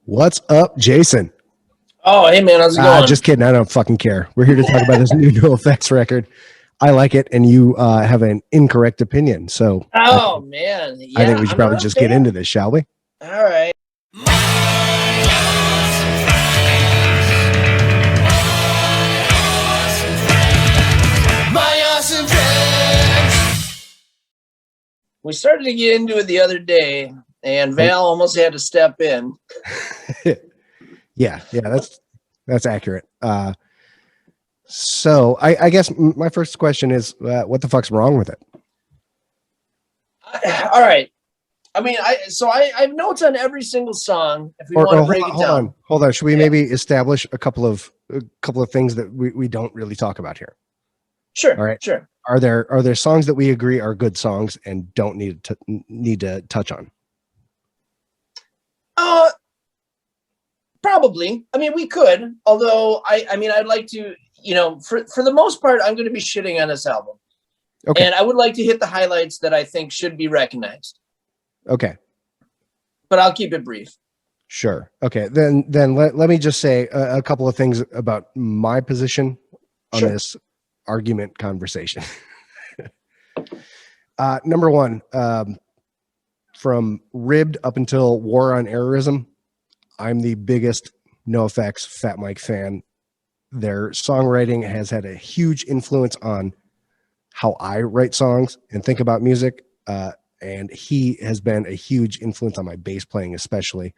What's up, Jason? Oh, hey man, how's it going? Just kidding. I don't fucking care. We're here to talk about this new NOFX record. I like it, and you have an incorrect opinion. So, Oh man, yeah, I think we should I'm probably not a just get fan. into this, shall we? All right. We started to get into it the other day, and Val almost had to step in. Yeah, that's accurate. So I guess my first question is, what the fuck's wrong with it? All right. I mean, I have notes on every single song. If we want to break it down, hold on. Should we maybe establish a couple of things that we don't really talk about here? Sure. All right. Sure. Are there songs that we agree are good songs and don't need to touch on? Probably. I mean, we could. Although I mean, I'd like to. For the most part, I'm going to be shitting on this album. Okay. And I would like to hit the highlights that I think should be recognized. Okay. But I'll keep it brief. Sure. Okay. Then let me just say a couple of things about my position on this argument conversation. Number one, from Ribbed up until War on Errorism, I'm the biggest NOFX Fat Mike fan. Their songwriting has had a huge influence on how I write songs and think about music. And he has been a huge influence on my bass playing, especially.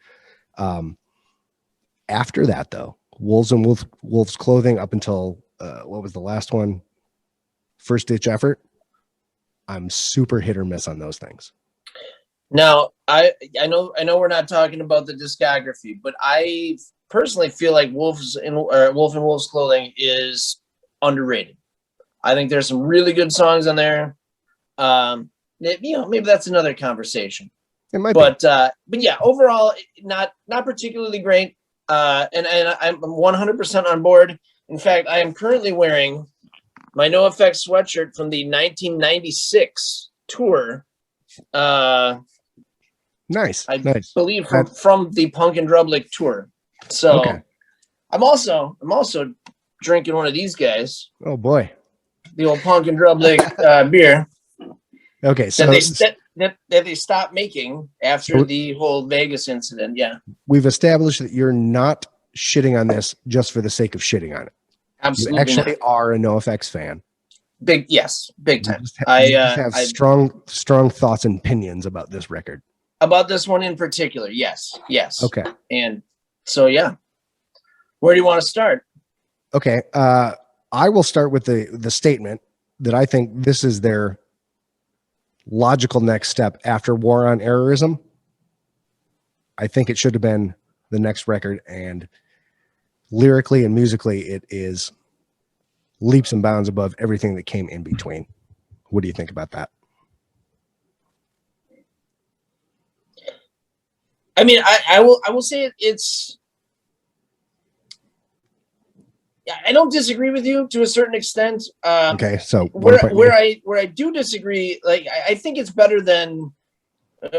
After that, though, Wolves and Wolves Clothing up until what was the last one? First Ditch Effort. I'm super hit or miss on those things. Now, I know we're not talking about the discography, but I personally feel like Wolf and Wolves Clothing is underrated. I think there's some really good songs on there. Maybe that's another conversation. It might be. But yeah, overall, not particularly great. And I'm 100% on board. In fact, I am currently wearing my NOFX sweatshirt from the 1996 tour. Nice. I believe from the Punk and Drublick tour. So okay. I'm also drinking one of these guys. Oh boy. The old Punk and Drublick beer. Okay, so that they stopped making after the whole Vegas incident. Yeah, we've established that you're not shitting on this just for the sake of shitting on it. Absolutely, you actually are a NOFX fan. Big time. You just have strong thoughts and opinions about this record. About this one in particular, yes. Okay, and so yeah, where do you want to start? Okay, I will start with the statement that I think this is their logical next step after War on Errorism. I think it should have been the next record, and lyrically and musically, it is leaps and bounds above everything that came in between. What do you think about that? I mean, I will say it's. I don't disagree with you to a certain extent. Okay, so where I do disagree, like I think it's better than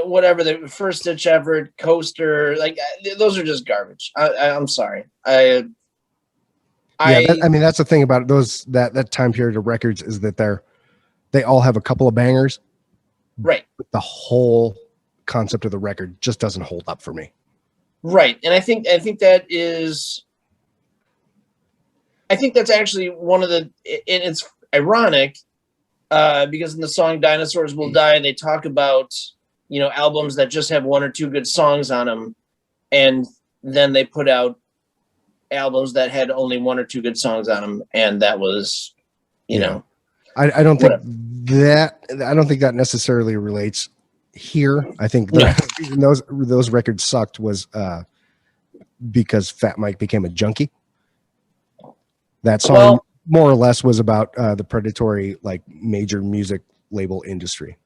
whatever the First Ditch Effort, Coaster, like those are just garbage. I'm sorry. I mean that's the thing about those that time period of records is that they all have a couple of bangers, right? But the whole concept of the record just doesn't hold up for me, right? And I think that is. I think that's actually one of the, and it's ironic because in the song Dinosaurs Will Die, they talk about, albums that just have one or two good songs on them. And then they put out albums that had only one or two good songs on them. And that was, know. I don't think that necessarily relates here. I think the reason those records sucked was because Fat Mike became a junkie. That song more or less was about the predatory, like major music label industry.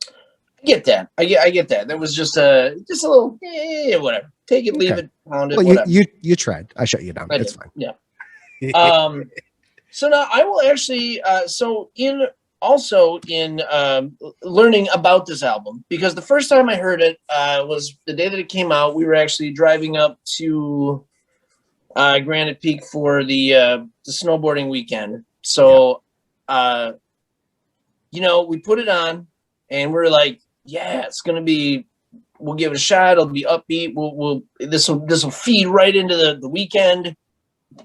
I get that. I get that. That was just a little whatever. Take it, leave it, pound it. Well, whatever. You tried. I shut you down. It's fine. Yeah. So now I will actually. So in also in learning about this album, because the first time I heard it was the day that it came out. We were actually driving up to Granite Peak for the snowboarding weekend. So, you know, we put it on and we're like, yeah, it's going to be, we'll give it a shot. It'll be upbeat. This will feed right into the weekend.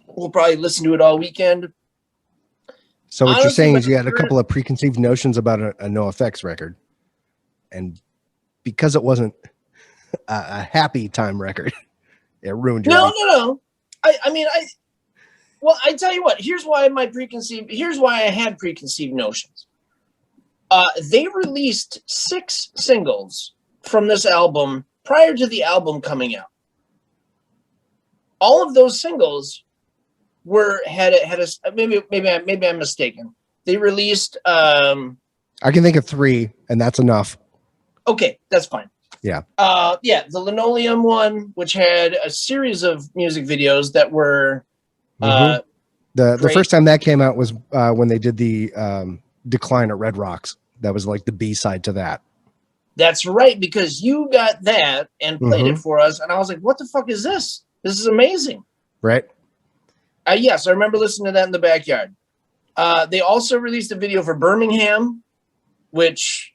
We'll probably listen to it all weekend. So what Honestly, you're saying my is you had a third- couple of preconceived notions about a NoFX record, and because it wasn't a happy time record, it ruined your. No. I mean, well, I tell you what. Here's why I had preconceived notions. They released 6 singles from this album prior to the album coming out. All of those singles had a maybe I'm mistaken. They released I can think of 3, and that's enough. Okay, that's fine. Yeah. The Linoleum one, which had a series of music videos that were The great. first time that came out was when they did the Decline at Red Rocks. That was like the B-side to that. That's right, because you got that and played it for us, and I was like, "What the fuck is this? This is amazing!" Right? Yes, I remember listening to that in the backyard. They also released a video for Birmingham, which,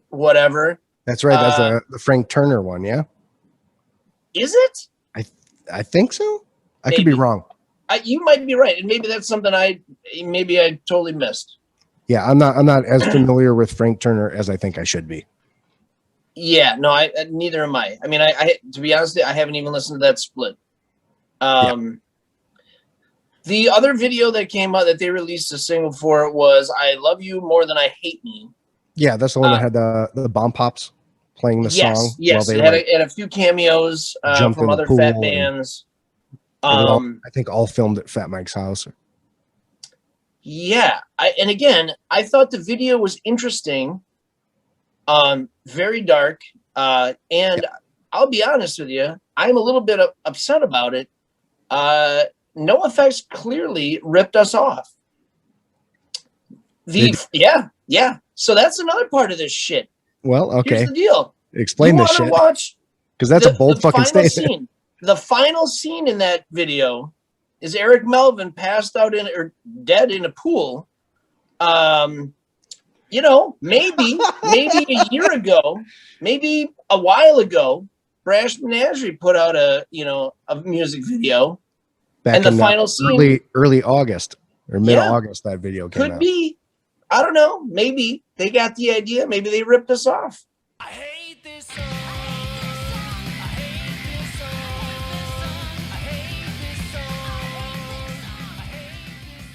whatever. That's right. That's the Frank Turner one. Yeah. Is it? I think so. I Maybe. could be wrong. You might be right, and maybe that's something I totally missed. Yeah, I'm not as familiar with Frank Turner as I think I should be. Yeah, no, neither am I. I mean, I to be honest, I haven't even listened to that split. The other video that came out that they released a single for was "I Love You More Than I Hate Me." Yeah, that's the one that had the bomb pops playing the song. Yes, while it had a few cameos from other fat bands. I think all filmed at Fat Mike's house. Yeah, and again, I thought the video was interesting, very dark, and I'll be honest with you, I'm a little bit upset about it. NoFX clearly ripped us off. Yeah. So that's another part of this shit. Well, okay. Here's the deal. Explain this shit. Watch because that's a bold fucking statement. Scene. The final scene in that video is Eric Melvin passed out or dead in a pool. You know, maybe a year ago, maybe a while ago, Brash Menagerie put out a music video. Back and the in final scene, early August or mid-August, that video came out. Could be. I don't know. Maybe they got the idea. Maybe they ripped us off. I hate this song.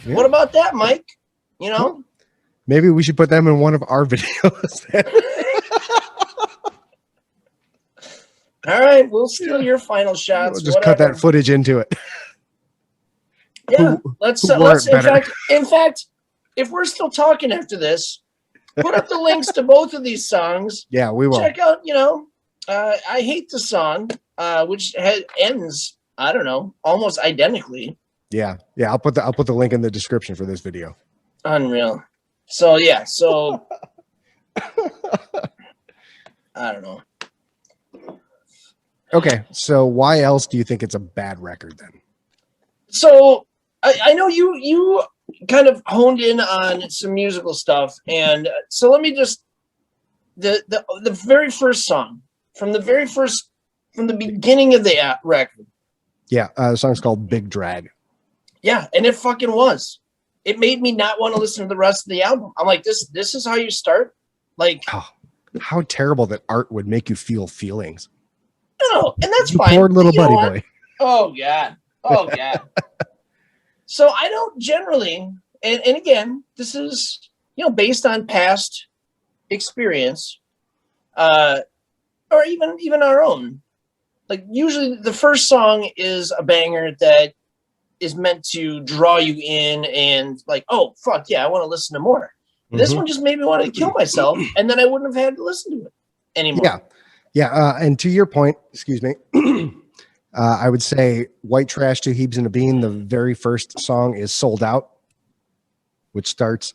Yeah. What about that, Mike? You know? Well, maybe we should put them in one of our videos. All right, we'll steal your final shots. We'll just cut that footage into it. Yeah, let's in fact, if we're still talking after this, put up the links to both of these songs. Yeah, we will. Check out, I Hate the Song, which ends, I don't know, almost identically. Yeah. I'll put the link in the description for this video. Unreal. So yeah, I don't know. Okay, so why else do you think it's a bad record then? So I know you kind of honed in on some musical stuff, and so let me just the very first song from the beginning of the record. Yeah, the song's called Big Drag. Yeah, and it fucking was. It made me not want to listen to the rest of the album. I'm like, this is how you start? Like, how terrible that art would make you feel feelings. No, and that's you fine. Poor little buddy boy. Oh God. So I don't generally, and again, this is based on past experience, or even our own. Like usually, the first song is a banger that is meant to draw you in, and like, oh fuck yeah, I want to listen to more. This one just made me want to kill myself, and then I wouldn't have had to listen to it anymore. Yeah. And to your point, excuse me, I would say White Trash, Two Heebs and a Bean, the very first song is Sold Out, which starts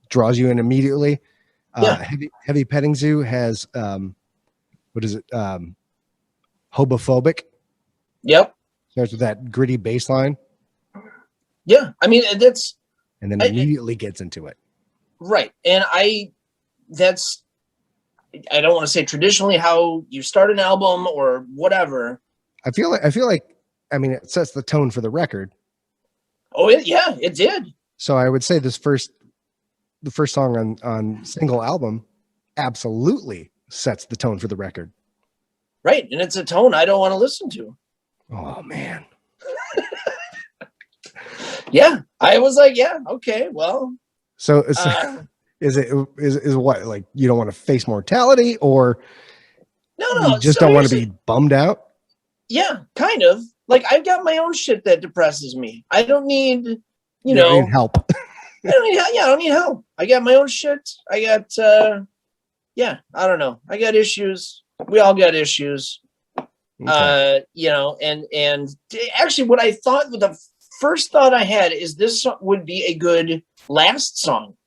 draws you in immediately. Yeah. Heavy Petting Zoo has what is it? Homophobic. Yep. Starts with that gritty bass line Yeah. I mean, that's and then immediately gets into it. right. And I don't want to say traditionally how you start an album or whatever. I feel like I mean it sets the tone for the record. Oh yeah, it did. So I would say the first song on single album absolutely sets the tone for the record. Right. And it's a tone I don't want to listen to. Oh man. Yeah. I was like, yeah, okay, well. So is what, like you don't want to face mortality, or No. you just don't want to be bummed out? Yeah, kind of. Like I've got my own shit that depresses me. I don't need, you don't know, need help. I don't need help. I got my own shit. I got I don't know. I got issues. We all got issues. Okay. And actually what I thought, the first thought I had is this would be a good last song.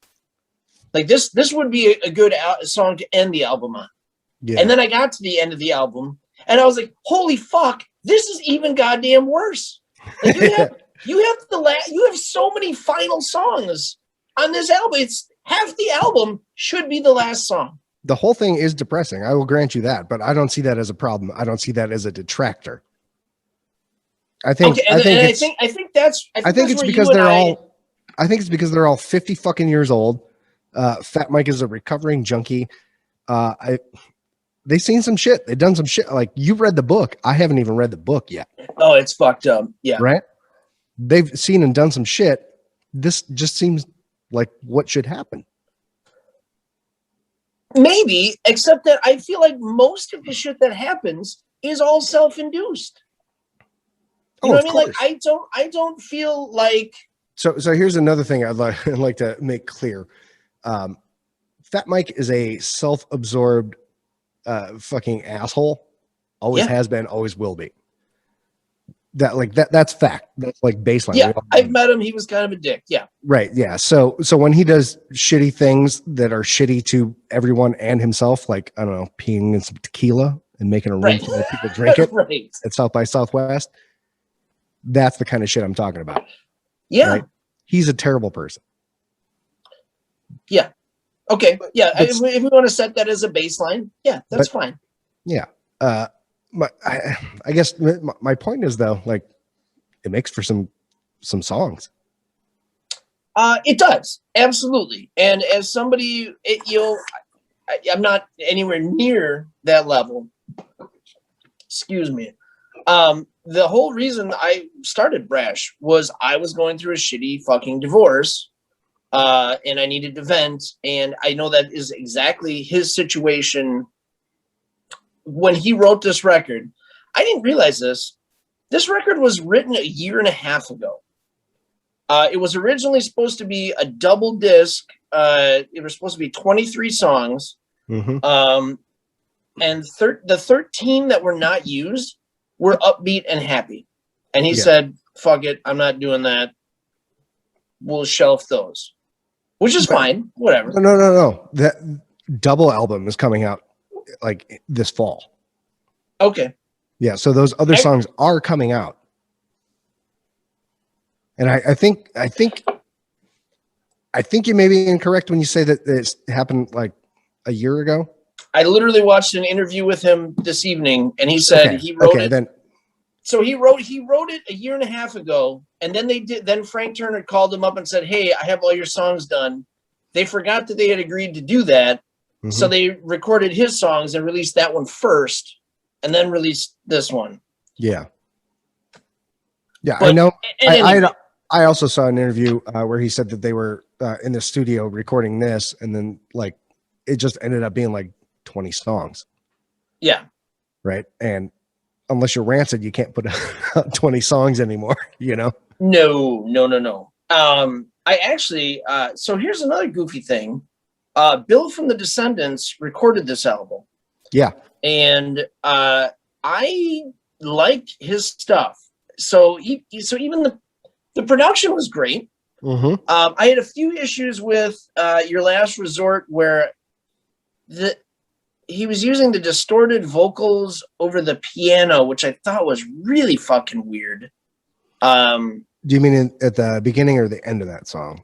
Like this would be a good song to end the album on. Yeah. And then I got to the end of the album and I was like, holy fuck, this is even goddamn worse. Like you have so many final songs on this album. It's half the album should be the last song. The whole thing is depressing. I will grant you that, but I don't see that as a problem. I don't see that as a detractor. I think it's because they're all 50 fucking years old. Fat Mike is a recovering junkie. They've seen some shit. They've done some shit. Like, you've read the book. I haven't even read the book yet. Oh, it's fucked up. Yeah. Right? They've seen and done some shit. This just seems like what should happen. Maybe, except that I feel like most of the shit that happens is all self-induced. You know what I mean? Like, I don't feel like. So here's another thing I'd like to make clear. Fat Mike is a self-absorbed fucking asshole. Always has been, always will be. That's fact. That's like baseline. Yeah, I've met him. He was kind of a dick. Yeah. Right. Yeah. So when he does shitty things that are shitty to everyone and himself, like, I don't know, peeing in some tequila and making a room full of people drink it right. at South by Southwest, that's the kind of shit I'm talking about. Yeah. Right? He's a terrible person. Yeah. Okay. Yeah. If we want to set that as a baseline, yeah, that's fine. Yeah. I guess my point is, though, like, it makes for some songs. It does, absolutely. And as somebody, I'm not anywhere near that level. Excuse me. The whole reason I started Brash was I was going through a shitty fucking divorce, and I needed to vent. And I know that is exactly his situation. When he wrote this record, I didn't realize this. This record was written a year and a half ago. It was originally supposed to be a double disc. It was supposed to be 23 songs. Mm-hmm. And the 13 that were not used were upbeat and happy. And he said, fuck it, I'm not doing that. We'll shelf those. Which is fine. Whatever. No. That double album is coming out like this fall. Okay. Yeah, so those other songs are coming out. And I think you may be incorrect when you say that it's happened like a year ago. I literally watched an interview with him this evening, and he said he wrote it. Then. So he wrote it a year and a half ago, and then then Frank Turner called him up and said, "Hey, I have all your songs done." They forgot that they had agreed to do that, so they recorded his songs and released that one first, and then released this one. Yeah. Yeah, But, I know. Anyway. I also saw an interview where he said that they were in the studio recording this, and then like it just ended up being like 20 songs. Yeah. Right. And unless you're Rancid, you can't put out 20 songs anymore, you know? No. I actually, so here's another goofy thing. Bill from the Descendants recorded this album. Yeah. And I like his stuff. So even the The production was great. Mm-hmm. I had a few issues with Your Last Resort where he was using the distorted vocals over the piano, which I thought was really fucking weird. Do you mean at the beginning or the end of that song?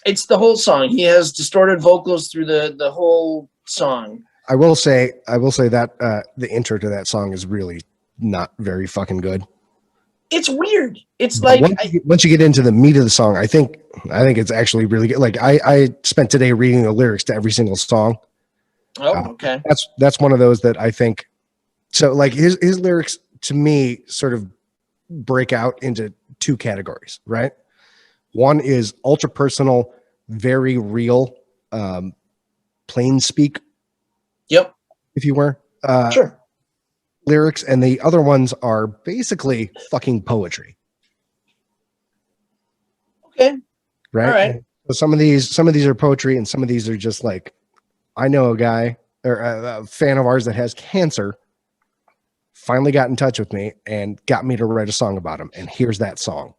It's the whole song. He has distorted vocals through the whole song. I will say that the intro to that song is really not very fucking good. It's weird. It's But like once you get into the meat of the song, I think it's actually really good. Like I spent today reading the lyrics to every single song. okay. That's one of those that I think. So like his lyrics to me sort of break out into two categories, right? One is ultra personal, very real, plain speak, Yep. if you were. Sure. Lyrics, and the other ones are basically fucking poetry. Okay. Right. All right. So some of these are poetry, and some of these are just like, I know a guy or a fan of ours that has cancer finally got in touch with me and got me to write a song about him. And here's that song.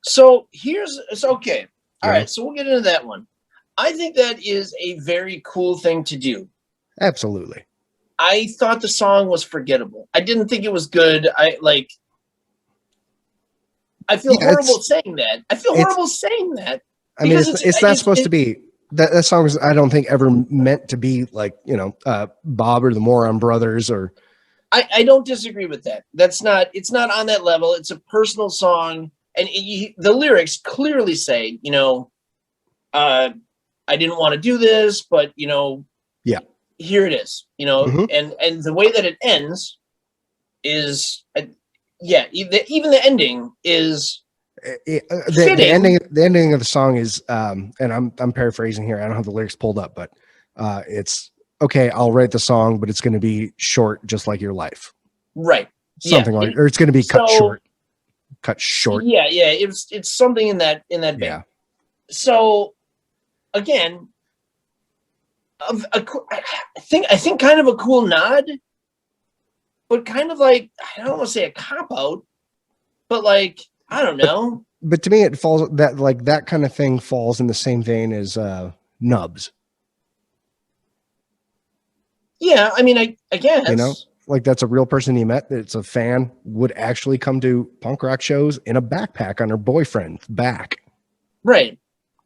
So it's okay. All Yeah. right. So we'll get into that one. I think that is a very cool thing to do. Absolutely. I thought the song was forgettable. I didn't think it was good. I feel horrible saying that. I feel horrible saying that. I mean, it's not supposed to be that song was, I don't think, ever meant to be like, Bob or the Moron Brothers or. I don't disagree with that. It's not on that level. It's a personal song. And the lyrics clearly say, I didn't want to do this, but, yeah, here it is, Mm-hmm. and the way that it ends is, even the ending is the ending of the song is, and I'm paraphrasing here. I don't have the lyrics pulled up, but it's okay. I'll write the song, but it's going to be short, just like your life, right? Something like, or it's going to be cut short. Yeah. It's something in that vein. Yeah. So again, I think kind of a cool nod, but kind of like, I don't want to say a cop out, but like, I don't know. But to me, it falls that kind of thing falls in the same vein as Nubs. Yeah, I mean, I guess. Like that's a real person you met. That's a fan would actually come to punk rock shows in a backpack on her boyfriend's back. Right.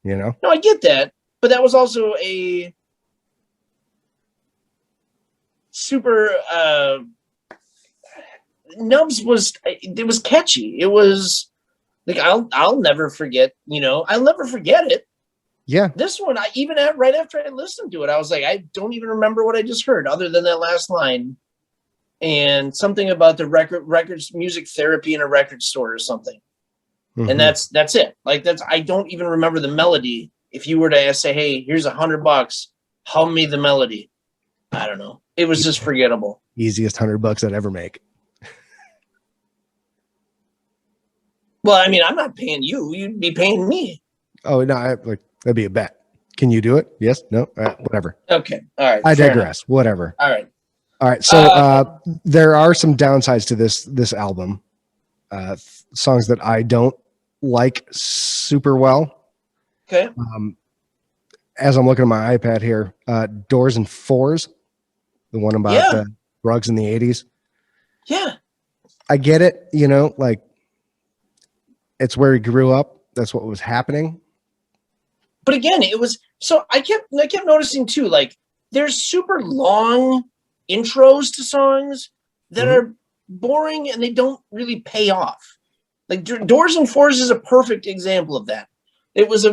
No, I get that, but that was also a super Nubs was catchy. It was like I'll never forget, I'll never forget it. Yeah. This one, right after I listened to it, I was like, I don't even remember what I just heard other than that last line and something about the records music therapy in a record store or something. Mm-hmm. And that's it. Like I don't even remember the melody. If you were to say, hey, here's $100, hum me the melody. I don't know. It was just forgettable. Easiest $100 I'd ever make. Well, I mean, I'm not paying you. You'd be paying me. Oh no, that'd be a bet. Can you do it? Yes. No. Whatever. Okay. All right. I digress. Enough. Whatever. All right. So there are some downsides to this album. Songs that I don't like super well. Okay. As I'm looking at my iPad here, Doors and Fours, the one about drugs in the 80s. Yeah. I get it. Like it's where he grew up. That's what was happening. But again, it was, so I kept noticing too, like there's super long intros to songs that are boring and they don't really pay off. Like Doors and Fours is a perfect example of that. It was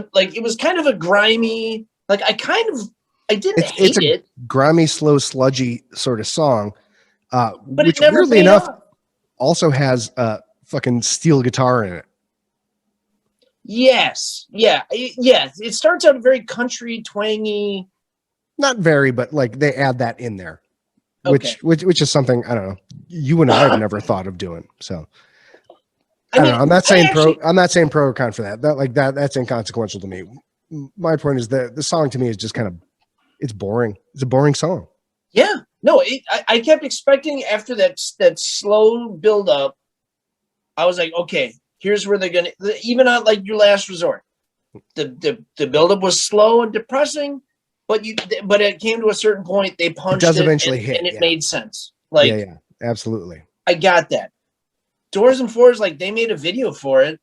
kind of a grimy, like I didn't hate it. Grimy, slow, sludgy sort of song. But which it never weirdly paid enough off. Also has a fucking steel guitar in it. Yes. Yeah. It starts out very country, twangy. Not very, but like they add that in there, Okay. which is something, I don't know, you and I have never thought of doing. So I don't know. I'm not saying pro or con for that. That's inconsequential to me. My point is that the song to me is just kind of, it's boring. It's a boring song. Yeah. No, I kept expecting after that slow build up, I was like, okay, here's where they're gonna, even on like your last resort, the buildup was slow and depressing, but it came to a certain point, they punched does it eventually and, hit, and it yeah. made sense. Like, yeah, absolutely. I got that. Doors and Fours, like they made a video for it.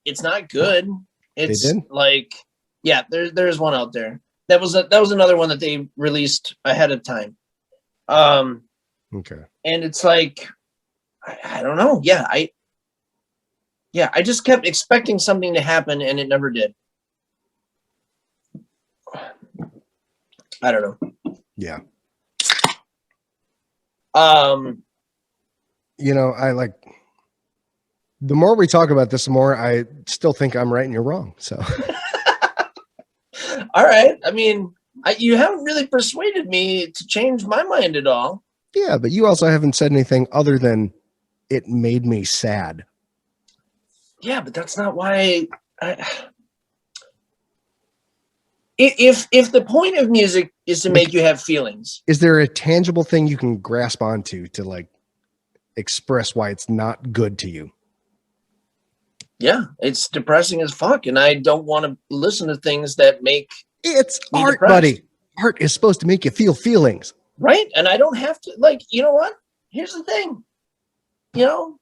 It's not good. It's did? like, yeah, there's one out there. That was another one that they released ahead of time. Okay. And it's like, I don't know. Yeah, I just kept expecting something to happen and it never did. I don't know. Yeah. You know, I like, the more we talk about this, the more I still think I'm right and you're wrong. So, all right. I mean, you haven't really persuaded me to change my mind at all. Yeah, but you also haven't said anything other than it made me sad. Yeah, but that's not why. If the point of music is to make you have feelings, is there a tangible thing you can grasp onto to like express why it's not good to you? Yeah, it's depressing as fuck, and I don't want to listen to things that make it's me art, depressed. Buddy. Art is supposed to make you feel feelings, right? And I don't have to, like, you know what? Here's the thing, you know,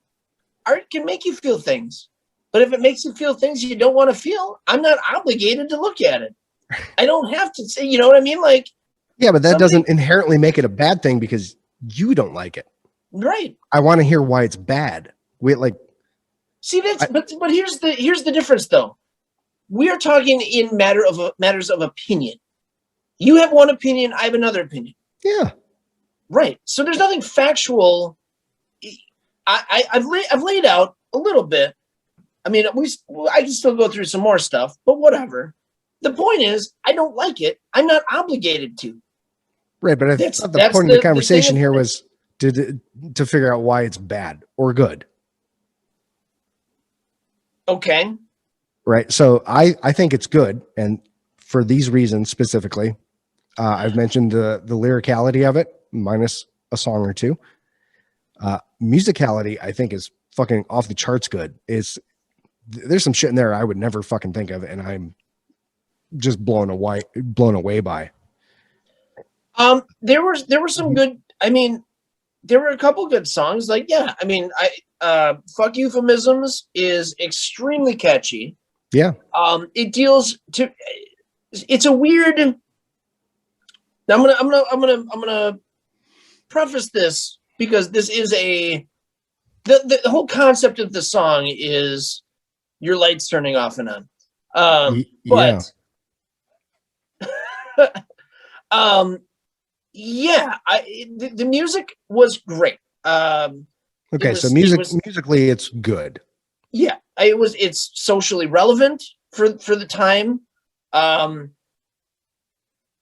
art can make you feel things, but if it makes you feel things you don't want to feel, I'm not obligated to look at it. I don't have to say, you know what I mean? Like, yeah, but that doesn't inherently make it a bad thing because you don't like it, right? I want to hear why it's bad. We like. See, that's but here's the difference though. We are talking in matters of opinion. You have one opinion, I have another opinion. Yeah. Right. So there's nothing factual. I've laid out a little bit. I mean, I can still go through some more stuff, but whatever. The point is, I don't like it. I'm not obligated to. Right, but I thought the point of the conversation here was to figure out why it's bad or good. Okay. Right. So I think it's good. And for these reasons specifically, I've mentioned the lyricality of it, minus a song or two. Musicality, I think, is fucking off the charts good. There's some shit in there I would never fucking think of, and I'm just blown away by. There were some good, I mean, there were a couple good songs. Like, yeah, I mean, Fuck Euphemisms is extremely catchy. Yeah. It's a weird. I'm gonna preface this because this is the whole concept of the song is your lights turning off and on. But yeah, the music was great. Okay, so musically it's good. Yeah, it's socially relevant for the time.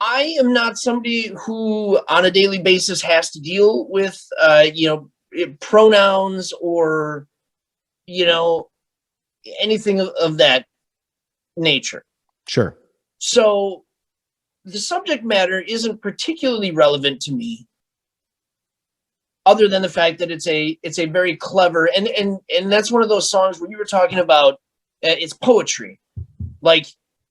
I am not somebody who on a daily basis has to deal with pronouns or anything of that nature. Sure. So the subject matter isn't particularly relevant to me, other than the fact that it's a very clever and that's one of those songs where you were talking about it's poetry. Like,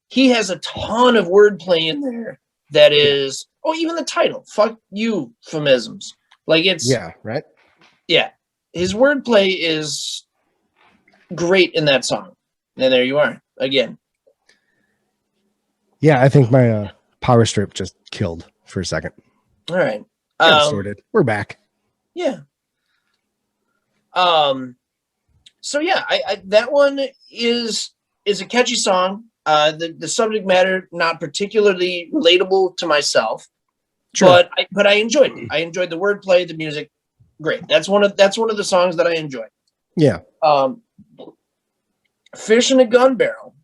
he has a ton of wordplay in there that is even the title, Fuck Euphemisms. Like, it's right. Yeah. His wordplay is great in that song. And there you are again. Yeah, I think my power strip just killed for a second. All right. Sorted. We're back. Yeah. So yeah, I that one is a catchy song. The subject matter not particularly relatable to myself, sure. but I enjoyed it. I enjoyed the wordplay, the music. Great. That's one of the songs that I enjoyed. Yeah. Fish in a Gun Barrel.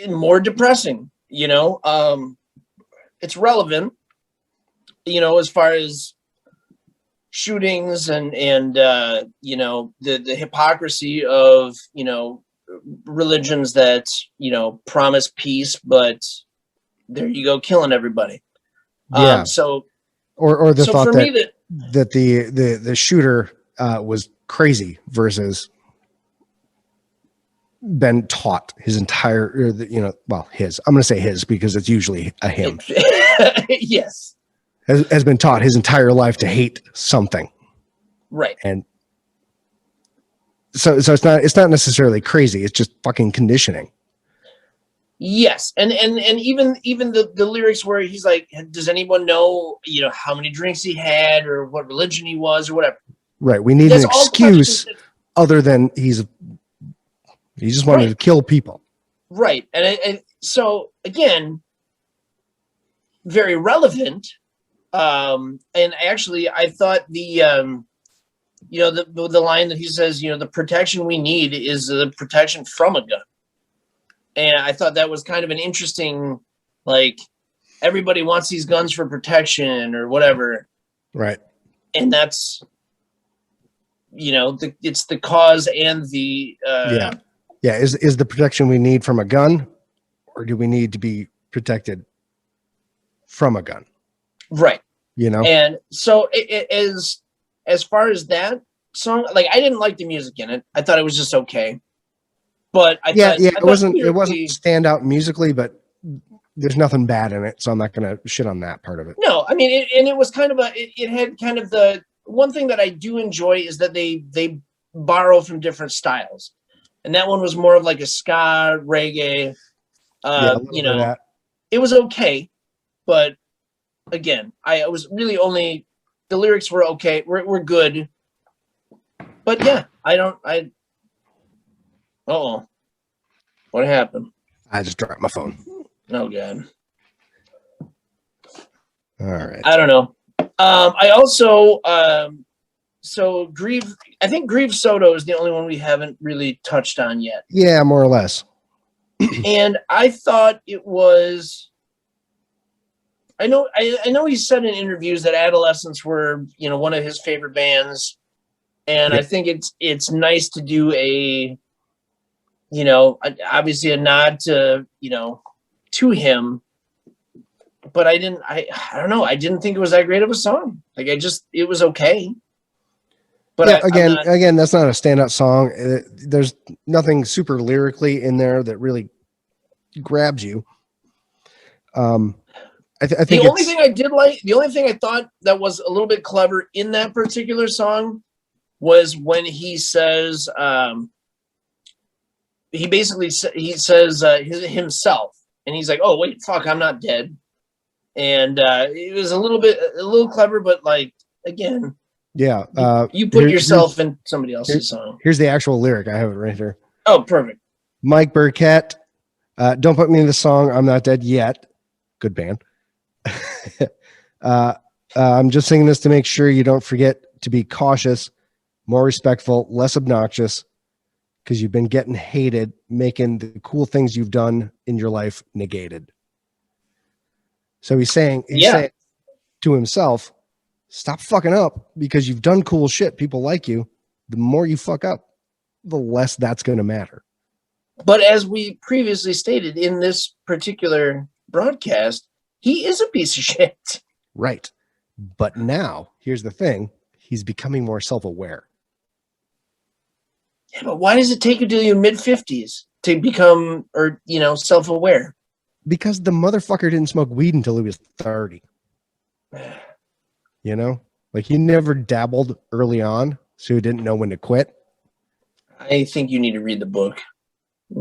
More depressing, it's relevant, as far as shootings and the hypocrisy of, religions that, promise peace, but there you go, killing everybody. Yeah. So, or the thought for that, me that the shooter was crazy versus been taught his entire, I'm going to say his because it's usually a him, Yes. has been taught his entire life to hate something. Right. And so it's not necessarily crazy. It's just fucking conditioning. Yes. And even the lyrics where he's like, does anyone know, how many drinks he had or what religion he was or whatever? Right. We need That's an all excuse questions other than he just wanted to kill people. Right. And so again, very relevant. And actually I thought the line that he says, the protection we need is the protection from a gun. And I thought that was kind of an interesting, like, everybody wants these guns for protection or whatever. Right. And that's, it's the cause and the, Yeah. Is the protection we need from a gun, or do we need to be protected from a gun? Right. And so as far as that song, like, I didn't like the music in it. I thought it was just okay. But it wasn't standout musically, but there's nothing bad in it, so I'm not going to shit on that part of it. No, I mean, it was kind of it had kind of the one thing that I do enjoy is that they borrow from different styles, and that one was more of like a ska reggae. It was okay, but again, I was really only the lyrics were okay, were good, but yeah, what happened? I just dropped my phone. Oh god. All right. I don't know. I also so Grieve. I think Grieve Soto is the only one we haven't really touched on yet. Yeah, more or less. And I thought it was. I know he said in interviews that Adolescents were, one of his favorite bands, and I think it's nice to do a, obviously a nod to, to him. But I don't know. I didn't think it was that great of a song. Like, it was okay. But yeah, again, that's not a standout song. There's nothing super lyrically in there that really grabs you. I think the only thing I did like, the only thing I thought that was a little bit clever in that particular song was when he says, he basically says himself, and he's like, "Oh wait, fuck, I'm not dead." And it was a little clever, but like, again, yeah, you put yourself in somebody else's song. Here's the actual lyric. I have it right here. Oh, perfect. Mike Burkett, don't put me in the song. I'm not dead yet. Good band. I'm just singing this to make sure you don't forget to be cautious, more respectful, less obnoxious, because you've been getting hated, making the cool things you've done in your life negated. So he's saying to himself, stop fucking up, because you've done cool shit. People like you. The more you fuck up, the less that's going to matter. But as we previously stated in this particular broadcast, he is a piece of shit. Right. But now, here's the thing. He's becoming more self-aware. Yeah, but why does it take you to your mid-50s to become, self-aware? Because the motherfucker didn't smoke weed until he was 30. Like, he never dabbled early on, so he didn't know when to quit. I think you need to read the book.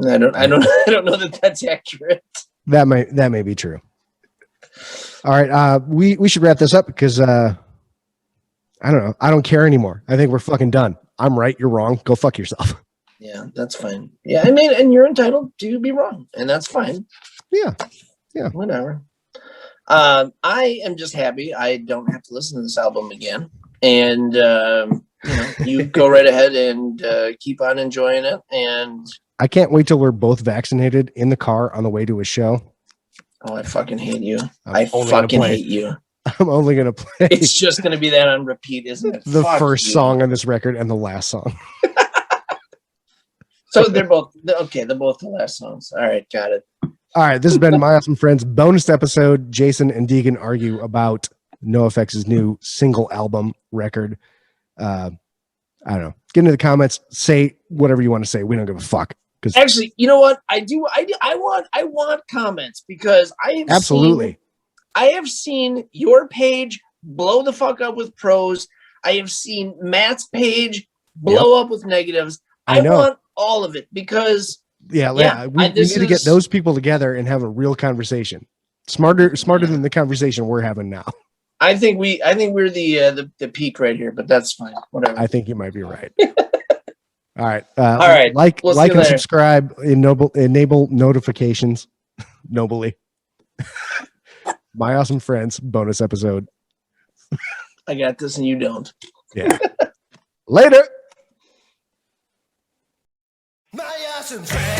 I don't know that that's accurate. That may be true. All right, we should wrap this up because I don't know. I don't care anymore. I think we're fucking done. I'm right. You're wrong. Go fuck yourself. Yeah, that's fine. Yeah, I mean, and you're entitled to be wrong, and that's fine. Yeah. Whatever. I am just happy I don't have to listen to this album again, and you go right ahead and keep on enjoying it. And I can't wait till we're both vaccinated in the car on the way to a show. Oh, I fucking hate you. I fucking hate you. I'm only going to play. It's just going to be that on repeat, isn't it? The first song on this record and the last song. So they're both, okay, they're both the last songs. All right, got it. All right, this has been My Awesome Friends bonus episode. Jason and Deegan argue about NOFX's new single album record. I I don't know. Get into the comments. Say whatever you want to say. We don't give a fuck. Because Actually, you know what? I want comments because absolutely. I have seen your page blow the fuck up with pros. I have seen Matt's page blow up with negatives. I know. Want all of it because we need to get those people together and have a real conversation. Smarter than the conversation we're having now. I think we're the peak right here, but that's fine. Whatever. I think you might be right. All right. All right. Like We'll and subscribe. Enable notifications. Nobly. My awesome friends bonus episode. I got this and you don't. Yeah. Later. My awesome friend.